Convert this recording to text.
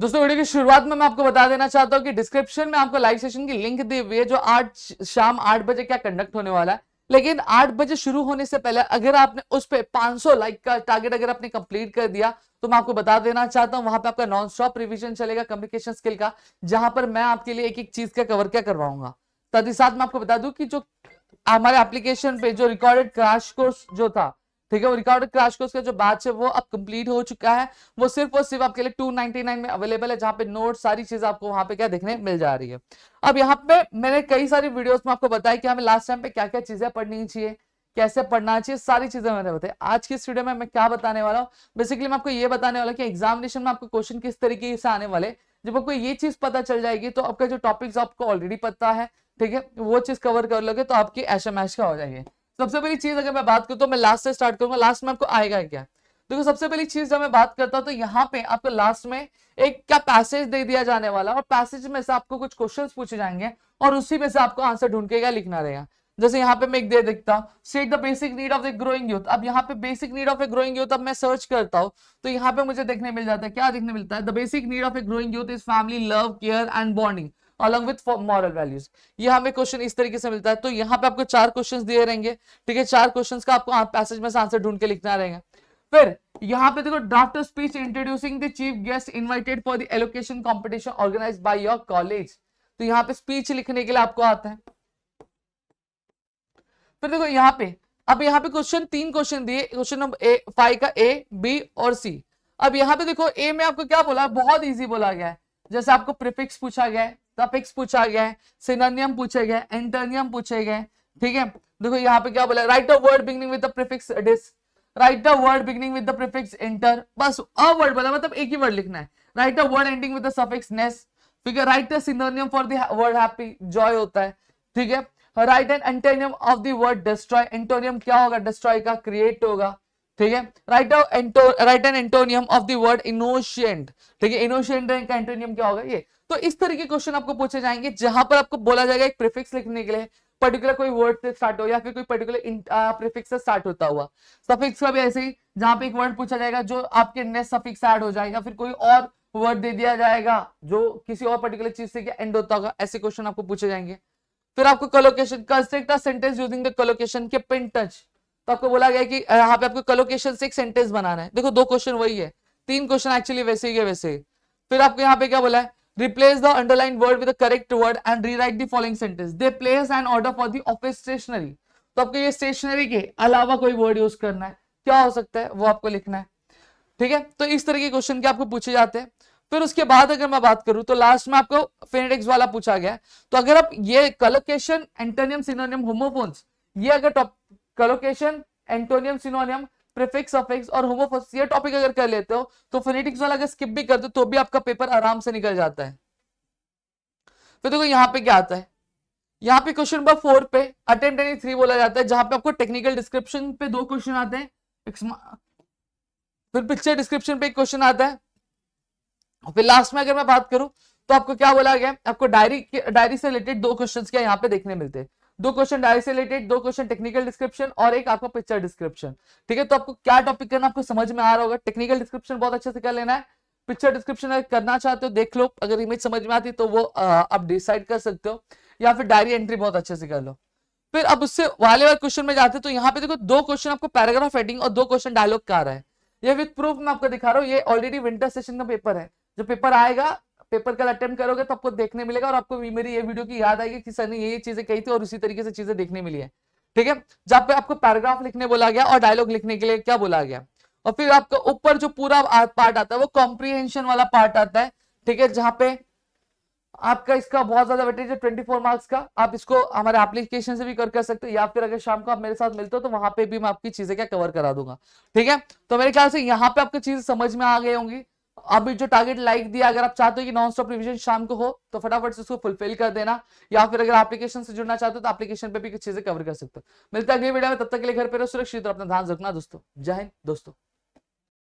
दोस्तों वीडियो की शुरुआत में मैं आपको बता देना चाहता हूं कि डिस्क्रिप्शन में आपको लाइव सेशन की लिंक दी हुई है जो आज शाम 8 बजे क्या कंडक्ट होने वाला है। लेकिन 8 बजे शुरू होने से पहले अगर आपने उस पे 500 लाइक का टारगेट अगर आपने कंप्लीट कर दिया तो मैं आपको बता देना चाहता हूं वहां पे आपका नॉन स्टॉप रिवीजन चलेगा कम्युनिकेशन स्किल का, जहां पर मैं आपके लिए एक एक चीज का कवर क्या करवाऊंगा। साथ ही साथ मैं आपको बता दूं कि जो हमारे एप्लीकेशन पे जो रिकॉर्डेड क्रैश कोर्स जो था, ठीक है, वो रिकॉर्डेड क्रैश कोर्स का जो बैच है वो अब कंप्लीट हो चुका है। वो सिर्फ और सिर्फ आपके लिए 299 में अवेलेबल है, जहां पे नोट सारी चीज आपको वहां पे क्या देखने मिल जा रही है। अब यहाँ पे मैंने कई सारी वीडियोस में आपको बताया कि हमें लास्ट टाइम पे क्या क्या चीजें पढ़नी चाहिए, कैसे पढ़ना चाहिए, सारी चीजें मैंने बताई। आज की इस वीडियो में मैं क्या बताने वाला हूँ, बेसिकली मैं आपको ये बताने वाला कि एग्जामिनेशन में आपको क्वेश्चन किस तरीके से आने वाले। जब आपको ये चीज पता चल जाएगी तो आपका जो टॉपिक्स आपको ऑलरेडी पता है, ठीक है, वो चीज कवर कर लोगे तो आपकी ऐशा मैश का हो जाएगी। सबसे पहली चीज अगर मैं बात करूं तो मैं लास्ट से स्टार्ट करूंगा, लास्ट में आपको आएगा क्या। देखो सबसे पहली चीज जब मैं बात करता हूं तो यहाँ पे आपको लास्ट में एक क्या पैसेज दे दिया जाने वाला और पैसेज में से आपको कुछ क्वेश्चंस पूछे जाएंगे और उसी में से आपको आंसर ढूंढ के क्या लिखना रहेगा। जैसे यहाँ पे मैं एक दे देखता हूँ, state the basic need of the growing youth. अब यहाँ पे basic need of a growing youth अब मैं सर्च करता हूँ तो यहाँ पे मुझे देखने मिल जाता है, क्या देखने मिलता है, the basic need of a growing youth is family, love, care and bonding along with moral values. ये हमें क्वेश्चन इस तरीके से मिलता है। तो यहाँ पे आपको 4 क्वेश्चंस दिए रहेंगे, ठीक है, 4 क्वेश्चंस का आपको पैसेज में से आंसर ढूंढ के लिखना रहेगा। फिर यहाँ पे देखो, draft speech introducing the chief guest invited for the elocution competition organised by your college. तो यहाँ पे स्पीच लिखने के लिए आपको आता है। फिर देखो यहाँ पे, अब यहाँ पे क्वेश्चन 3 क्वेश्चन दिए, क्वेश्चन नंबर 5 का ए, बी और सी। अब यहाँ पे देखो ए में आपको क्या बोला, बहुत इजी बोला गया है। जैसे आपको प्रीफिक्स पूछा गया है, सफिक्स पूछा गया है, सिनोनियम पूछे गए, एंटोनियम पूछे गए, ठीक है। देखो यहाँ पे क्या बोला, write a word beginning with the prefix dis, write a word beginning with the prefix inter, बस अ वर्ड बोला, मतलब एक ही वर्ड लिखना है। Write a word ending with the suffix ness, ठीक है। Write a synonym for the word happy, joy होता है, ठीक है। Write an antonym of the word destroy, antonym क्या होगा, डिस्ट्रॉय का, क्रिएट होगा, ठीक है। Write an antonym of the word innocent, ठीक है, इनोशिएंट का एंटोनियम क्या होगा ये। तो इस तरह के क्वेश्चन आपको पूछे जाएंगे जहां पर आपको बोला जाएगा एक प्रीफिक्स लिखने के लिए, पर्टिकुलर कोई वर्ड से स्टार्ट हो या फिर कोई पर्टिकुलर प्रीफिक्स से स्टार्ट होता हुआ। सफिक्स का भी ऐसे ही, जहां पे एक वर्ड पूछा जाएगा जो आपके नेक्स्ट सफिक्स ऐड हो जाएगा, फिर कोई और वर्ड दे दिया जाएगा जो किसी और पर्टिकुलर चीज से एंड होता होगा, ऐसे क्वेश्चन आपको पूछे जाएंगे। फिर आपको collocation, construct a sentence using the collocation keep in touch. तो आपको बोला गया कि यहाँ पे आपको कोलोकेशन से एक सेंटेंस बनाना है। देखो 2 क्वेश्चन वही है, 3 क्वेश्चन एक्चुअली वैसे ही है वैसे ही। फिर आपको यहाँ पे क्या बोला है, replace the underline word with the correct word and rewrite the following sentence, they place an order for the office stationery. तो आपको ये स्टेशनरी के अलावा कोई वर्ड यूज करना है, क्या हो सकता है वो आपको लिखना है, ठीक है। तो इस तरह के क्वेश्चन के आपको पूछे जाते हैं। फिर उसके बाद अगर मैं बात करूं तो लास्ट में आपको फिनेटिक्स वाला पूछा गया है। तो अगर आप ये कोलोकेशन, एंटोनियम, सिनोनियम, होमोफोन्स, ये अगर collocation, antonym, synonym, prefix, suffix और होमोफोन्स ये टॉपिक अगर कर लेते हो तो फिनेटिक्स वाला अगर स्किप भी कर दो तो भी आपका पेपर आराम से निकल जाता है। फिर देखो यहाँ पे क्या आता है, यहाँ पे क्वेश्चन नंबर 4 पे अटेम्प्ट एनी 3 बोला जाता है, जहां पे आपको टेक्निकल डिस्क्रिप्शन पे 2 क्वेश्चन आते हैं, फिर पिक्चर डिस्क्रिप्शन पे एक क्वेश्चन आता है। फिर लास्ट में अगर मैं बात करूं तो आपको क्या बोला गया, आपको डायरी से रिलेटेड 2 क्वेश्चंस क्या यहाँ पे देखने मिलते हैं। 2 क्वेश्चन डायरी से रिलेटेड, 2 क्वेश्चन टेक्निकल डिस्क्रिप्शन और एक आपका पिक्चर डिस्क्रिप्शन, ठीक है। तो आपको क्या टॉपिक करना आपको समझ में आ रहा होगा। टेक्निकल डिस्क्रिप्शन बहुत अच्छे से कर लेना है, पिक्चर डिस्क्रिप्शन अगर करना चाहते हो देख लो, अगर इमेज समझ में आती तो वो आप डिसाइड कर सकते हो, या फिर डायरी एंट्री बहुत अच्छे से कर लो। फिर अब उससे वाले क्वेश्चन में जाते तो यहाँ पे देखो 2 क्वेश्चन आपको पैराग्राफ हेडिंग और 2 क्वेश्चन डायलॉग का आ रहा है। ये विद प्रूफ मैं आपको दिखा रहा हूँ, ये ऑलरेडी विंटर सेशन का पेपर है। जो पेपर आएगा, पेपर कल अटेम्प्ट करोगे तो आपको देखने मिलेगा और आपको मेरी ये वीडियो की याद आएगी कि सर ने ये चीजें कही थी और उसी तरीके से चीजें देखने मिली है, ठीक है। जहां पे आपको पैराग्राफ लिखने बोला गया और डायलॉग लिखने के लिए क्या बोला गया। और फिर आपका ऊपर जो पूरा पार्ट आता है वो कॉम्प्रीहेंशन वाला पार्ट आता है, ठीक है, जहां पे आपका इसका बहुत ज्यादा वेटेज है 24 मार्क्स का। आप इसको हमारे एप्लीकेशन से भी कर सकते हो, या फिर अगर शाम को आप मेरे साथ मिलते हो तो वहां पे भी मैं आपकी चीजें क्या कवर करा दूंगा, ठीक है। तो मेरे ख्याल से यहाँ पे आपको चीजें समझ में आ गई होंगी। अभी जो टारगेट लाइक दिया, अगर आप चाहते हो कि नॉन स्टॉप रिवीजन शाम को हो तो फटाफट से उसको फुलफिल कर देना, या फिर अगर एप्लीकेशन से जुड़ना चाहते हो तो एप्लीकेशन पे भी कुछ चीजें कवर कर सकते हो। मिलता है अगली वीडियो में, तब तक के लिए घर पे रहो सुरक्षित और अपना ध्यान रखना दोस्तों। जय हिंद दोस्तों।